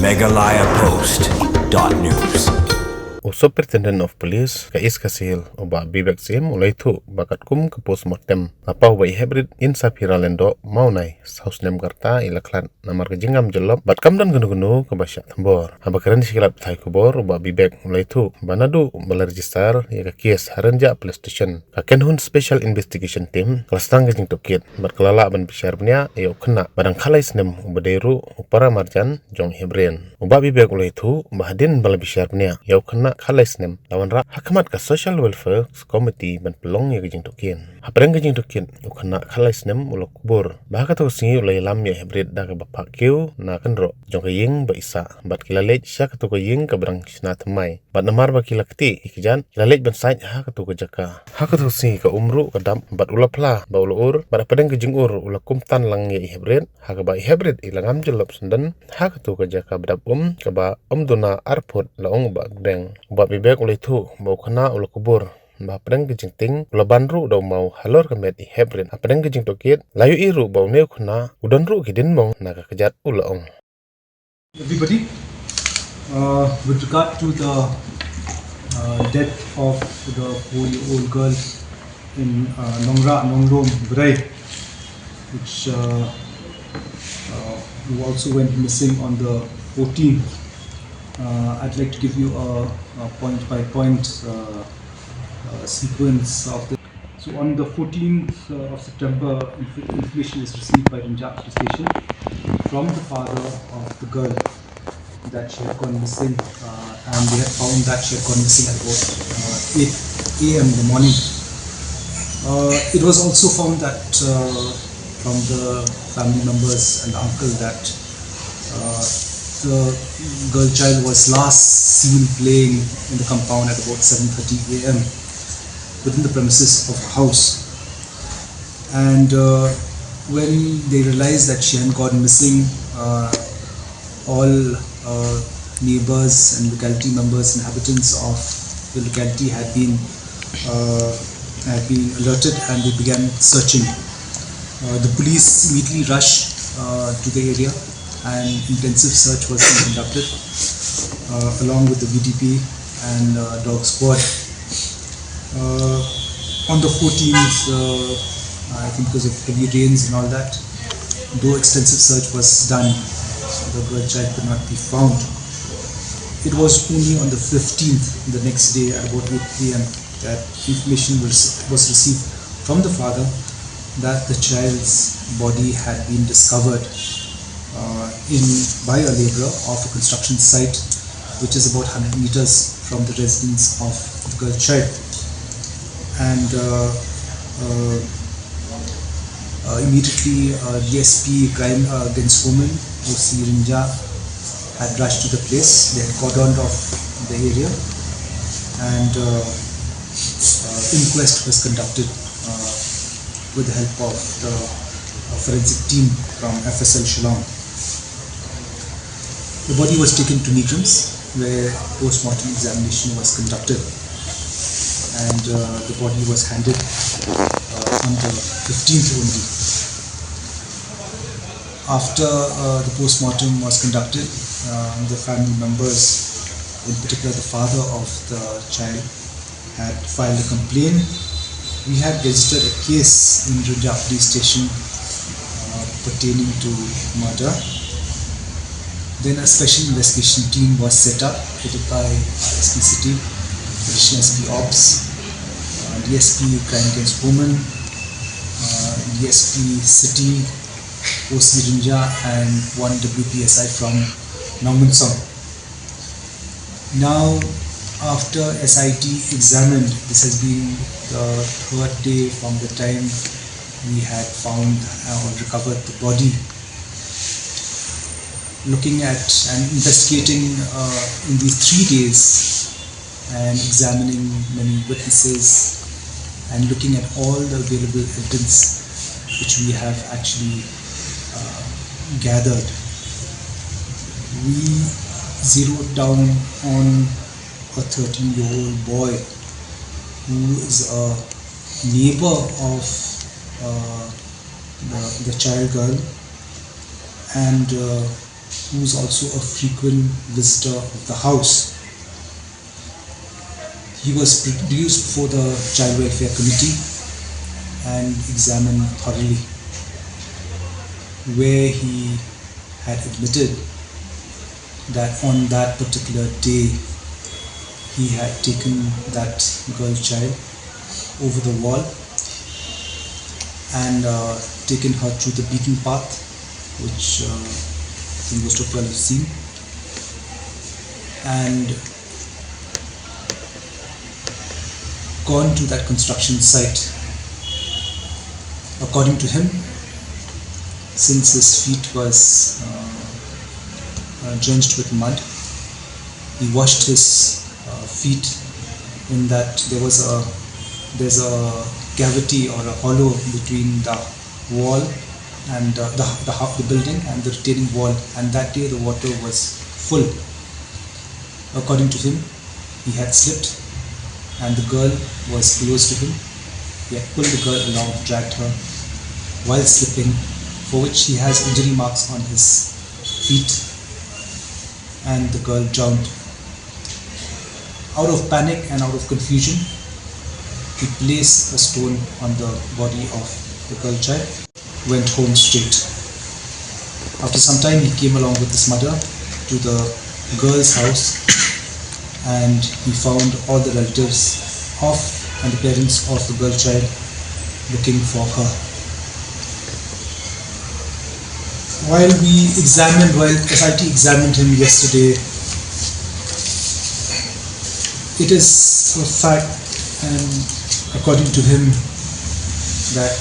MeghalayaPost.news. Superintendent of Police Kais Kasil oba bibek sim mulai tu bakat kum ke postmortem apa oba Heprit Insaphira lendo maunai Snem karta ilaklan namar kejingam Jyllop bat kam dan gunu-gunu ke basyak tambor abakaran disikilap thai kubor oba bibek mulai tu banadu meregister ya kes harenja police station kaken hun special investigation team kelastang kejing tokit bat kelala ban bisyar punya ya kena barang khalai Snem ubadeiru upara marjan jong hebren oba bibek mulai tu bahadin bala bisyar punya ya kena khalai Snem lawan ra hakamat ka social welfare committee ban pelong ya kejing tokin hapreng kejing tokin ukana khalai Snem ulo kubur bahaka to singi ulai lam ya Heprit da ka bapak kiu na kenro jong ying ba isa bat kilalej sya ka to ying ka brang sna tmai bat namar ba kilakti ikijan kilalej ban sai ha ka to jaka ha ka to singi ka umru ka dam bat ula Phla ba ula ur bat padeng kejing ur ula kumtan lang ya Heprit ha ka ba Heprit ilangam Jyllop sendan ha ka to jaka badap ka ba dona arput laong ba deng ba bibek ulai tu bau kena ula kubur ba pedang kejing ting ula banru dau mau halor kemet I Heprit pedang kejing tokit layu iru bau neu kena udan ru kidin mong naga kejat ula ong. Everybody, with regard to the death of the 4-year-old girl in Nongrom, Virai, which who also went missing on the 14th. I'd like to give you a point-by-point sequence of the. So on the 14th of September, information is received by Iap Jyllop station from the father of the girl that she had gone missing, and they had found that she had gone missing at about 8 a.m. in the morning. It was also found that from the family members and the uncle that the girl child was last seen playing in the compound at about 7:30 a.m. within the premises of a house. And when they realized that she had gone missing, all neighbors and locality members, inhabitants of the locality had been alerted, and they began searching. The police immediately rushed to the area, and intensive search was conducted along with the VDP and dog squad. On the 14th, I think because of heavy rains and all that, though extensive search was done, so the girl child could not be found. It was only on the 15th, the next day at about 8 p.m. that information was received from the father that the child's body had been discovered by a labourer of a construction site which is about 100 meters from the residence of the girl child. And immediately DSP Crime Against Women, O.C. Rinja, had rushed to the place. They had cordoned off the area, and inquest was conducted with the help of the forensic team from FSL Shillong. The body was taken to Meghalaya, where post-mortem examination was conducted, and the body was handed on the 15th only. After the post-mortem was conducted, the family members, in particular the father of the child, had filed a complaint. We had registered a case in Rinja police station pertaining to murder. Then a special investigation team was set up, headed by SP City, Additional SP Ops, DSP Crime Against Women, DSP City, OC Rinja, and one WPSI from Nongmunsong. Now, after SIT examined, this has been the third day from the time we had found or recovered the body. Looking at and investigating in these 3 days and examining many witnesses and looking at all the available evidence which we have actually gathered, we zeroed down on a 13-year-old boy who is a neighbor of the child girl, and who was also a frequent visitor of the house. He was produced before the Child Welfare Committee and examined thoroughly, where he had admitted that on that particular day he had taken that girl child over the wall and taken her through the beaten path, which I think most of you have seen, and gone to that construction site. According to him, since his feet was drenched with mud, he washed his feet in that there's a cavity or a hollow between the wall and the building and the retaining wall, and that day the water was full. According to him, he had slipped and the girl was close to him. He had pulled the girl along, dragged her while slipping, for which he has injury marks on his feet, and the girl drowned. Out of panic and out of confusion, he placed a stone on the body of the girl child, went home straight. After some time, he came along with his mother to the girl's house, and he found all the relatives of and the parents of the girl child looking for her. While SIT examined him yesterday, it is a fact, and according to him, that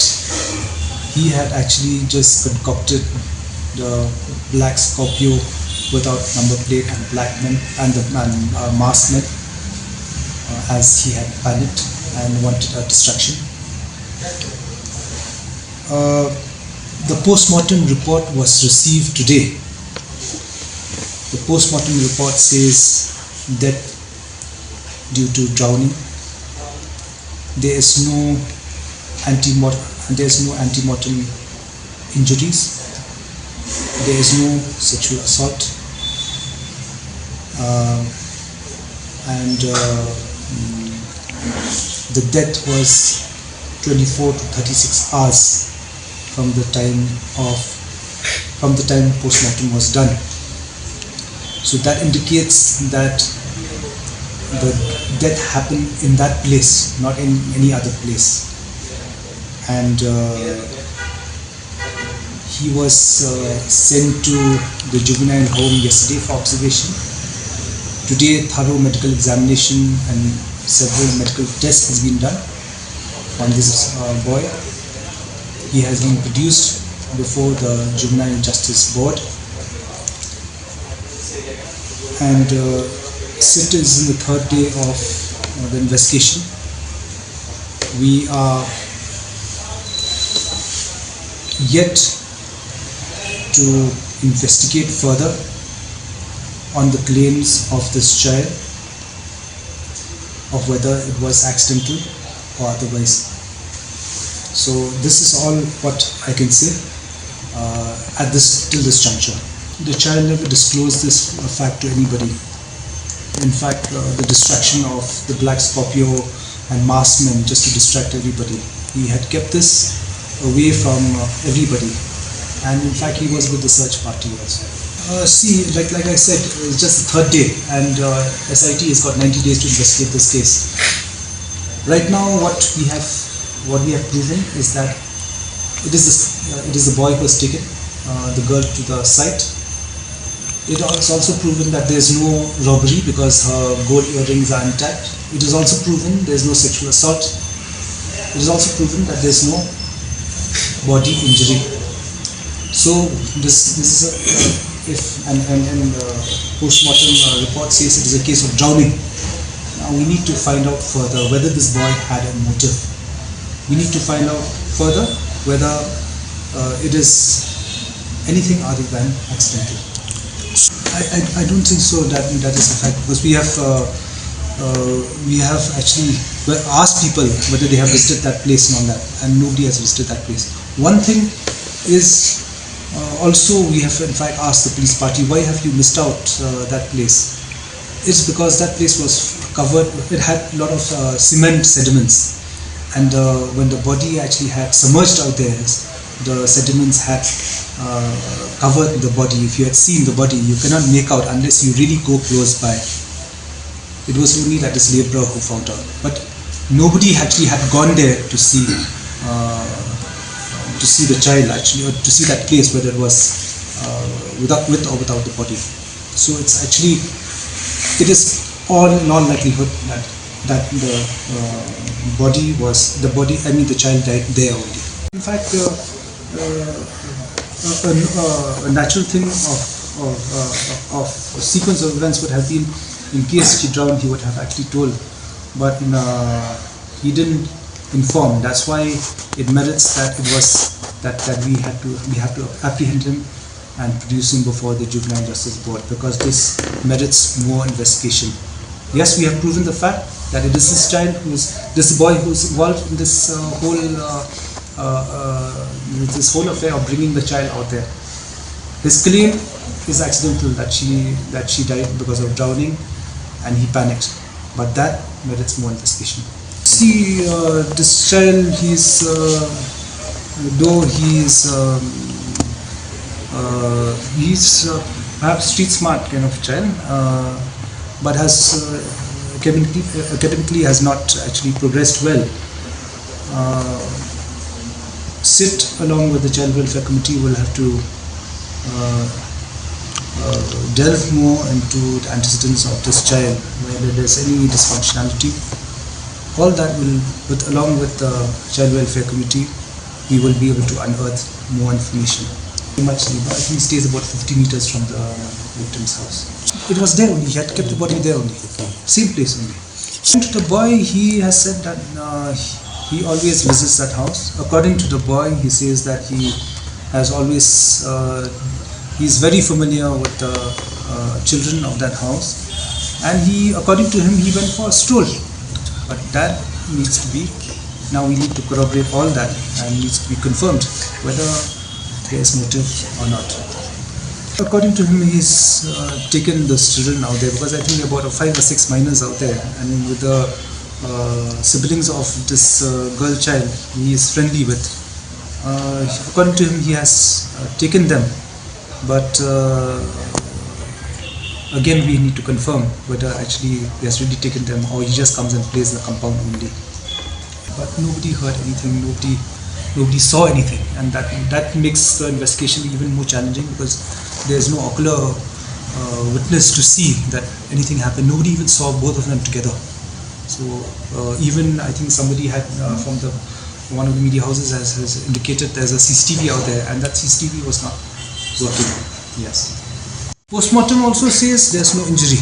he had actually just concocted the black Scorpio without number plate and black men and the masked men, as he had panicked and wanted a distraction. The post-mortem report was received today. The post-mortem report says death due to drowning. There is no antemortem injuries. There is no sexual assault, and the death was 24 to 36 hours from the time post-mortem was done. So that indicates that the death happened in that place, not in any other place. And he was sent to the juvenile home yesterday for observation. Today, thorough medical examination and several medical tests has been done on this boy. He has been produced before the Juvenile Justice Board, and SIT is in the third day of the investigation. We are yet to investigate further on the claims of this child, of whether it was accidental or otherwise. So this is all what I can say till this juncture. The child never disclosed this fact to anybody. In fact, the distraction of the black Scorpio and masked men just to distract everybody. He had kept this away from everybody, and in fact he was with the search party also. Like I said, it's just the third day, and SIT has got 90 days to investigate this case. Right now, what we have proven is that it is the boy who has taken the girl to the site. It is also proven that there is no robbery because her gold earrings are intact. It is also proven there is no sexual assault. It is also proven that there is no body injury. So this is post-mortem report says it is a case of drowning. Now we need to find out further whether this boy had a motive. We need to find out further whether it is anything other than accidental. I don't think so that is a fact, because we have actually asked people whether they have visited that place and all that, and nobody has visited that place. One thing is Also, we have in fact asked the police party, why have you missed out that place? It's because that place was covered, it had a lot of cement sediments, and when the body actually had submerged out there, the sediments had covered the body. If you had seen the body, you cannot make out unless you really go close by. It was only like this labourer who found out, but nobody actually had gone there to see the child actually, or to see that place whether it was with or without the body. So it's actually, it is all in all likelihood that the child died there only. In fact, a natural thing of a sequence of events would have been, in case she drowned, he would have actually told, but he didn't inform. That's why it merits that it was that we have to apprehend him and produce him before the Juvenile Justice Board, because this merits more investigation. Yes, we have proven the fact that it is this child, this boy who's involved in this whole affair of bringing the child out there. His claim is accidental, that she died because of drowning and he panicked, but that merits more investigation. See, this child, he's perhaps street smart kind of child, but has academically has not actually progressed well. Sit along with the Child Welfare Committee will have to delve more into the antecedents of this child, whether there's any dysfunctionality. All that will, along with the Child Welfare Committee, we will be able to unearth more information. Pretty much, I think he stays about 50 meters from the victim's house. It was there only, he had kept the body there only, same place only. And to the boy, he has said that he always visits that house. According to the boy, he says that he has always, he's very familiar with the children of that house, and according to him, he went for a stroll. But that needs to be, now we need to corroborate all that, and needs to be confirmed whether there is motive or not. According to him, he's taken the children out there, because I think there are about 5 or 6 minors out there, and with the siblings of this girl child he is friendly with. According to him, he has taken them, but again we need to confirm whether actually he has really taken them or he just comes and plays the compound only. But nobody heard anything, nobody saw anything, and that makes the investigation even more challenging, because there is no ocular witness to see that anything happened. Nobody even saw both of them together. So even I think somebody had from one of the media houses has indicated there's a CCTV out there, and that CCTV was not working. Yes. Postmortem also says there's no injury.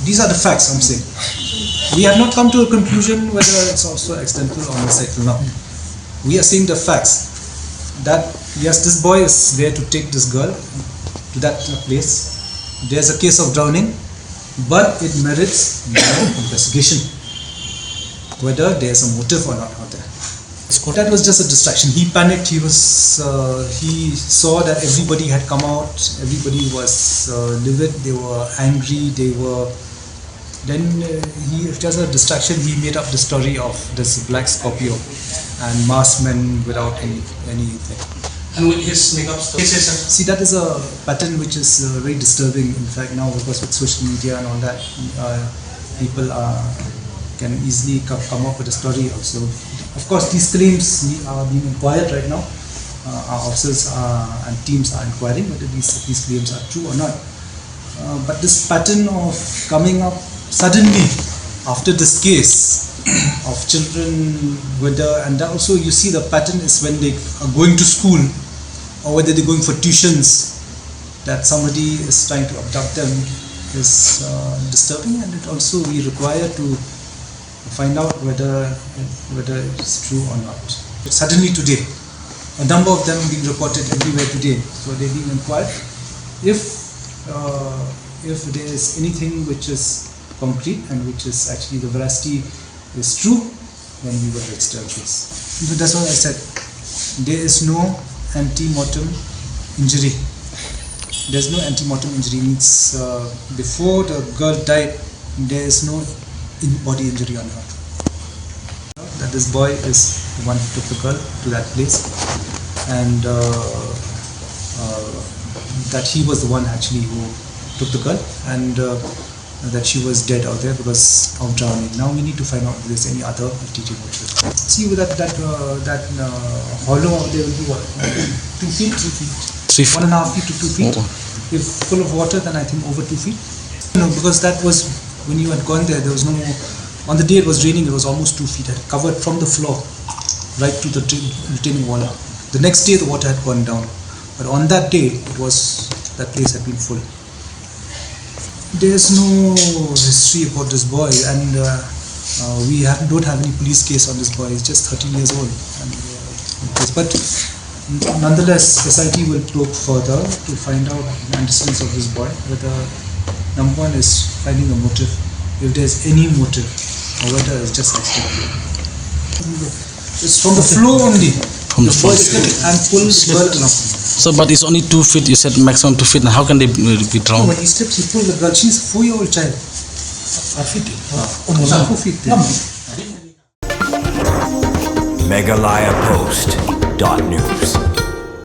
These are the facts I'm saying. We have not come to a conclusion whether it's also accidental or misaccidental now. We are saying the facts, that yes, this boy is there to take this girl to that place. There's a case of drowning, but it merits more investigation, whether there's a motive or not out there. That was just a distraction. He panicked. He saw that everybody had come out. Everybody was livid. They were angry. Then it was a distraction. He made up the story of this black Scorpio and masked men without anything. And with his makeup stuff. See, that is a pattern which is very disturbing, in fact, now, because with social media and all that, people can easily come up with a story also. Of course, these claims are being inquired right now. Our officers and teams are inquiring whether these claims are true or not. But this pattern of coming up suddenly after this case of children, and also you see the pattern is when they are going to school or whether they're going for tuitions, that somebody is trying to abduct them, is disturbing, and it also we require to find out whether it's true or not. But suddenly today, a number of them being reported everywhere today, so they're being inquired. If there is anything which is concrete and which is actually the veracity is true, then we will register a case. So that's what I said. There is no anti-mortem injury. There's no anti-mortem injury, means before the girl died, there is no body injury on her. That this boy is the one who took the girl to that place, and that he was the one actually who took the girl, and that she was dead out there because of drowning. Now we need to find out if there's any other ulterior motive. See, with that hollow, there will be what? 2 feet? 3 feet. 1.5 feet to 2 feet. If full of water, then I think over 2 feet. No, because that was when you had gone there. There was no more. On the day it was raining, it was almost 2 feet. It had covered from the floor right to the retaining wall. The next day, the water had gone down, but on that day, that place had been full. There's no history about this boy, and we don't have any police case on this boy. He's just 13 years old. But nonetheless, SIT will probe further to find out the antecedents of this boy. Whether number one is finding a motive, if there's any motive, or whether it's just accident. It's from the floor only. From the floor. Boy slipped and pulled the girl along. So, but it's only 2 feet. You said maximum 2 feet. And how can they be drowned? When he slipped, he pulled the girl. She's a 4-year-old child. 4 feet. 4 feet. MeghalayaPost.news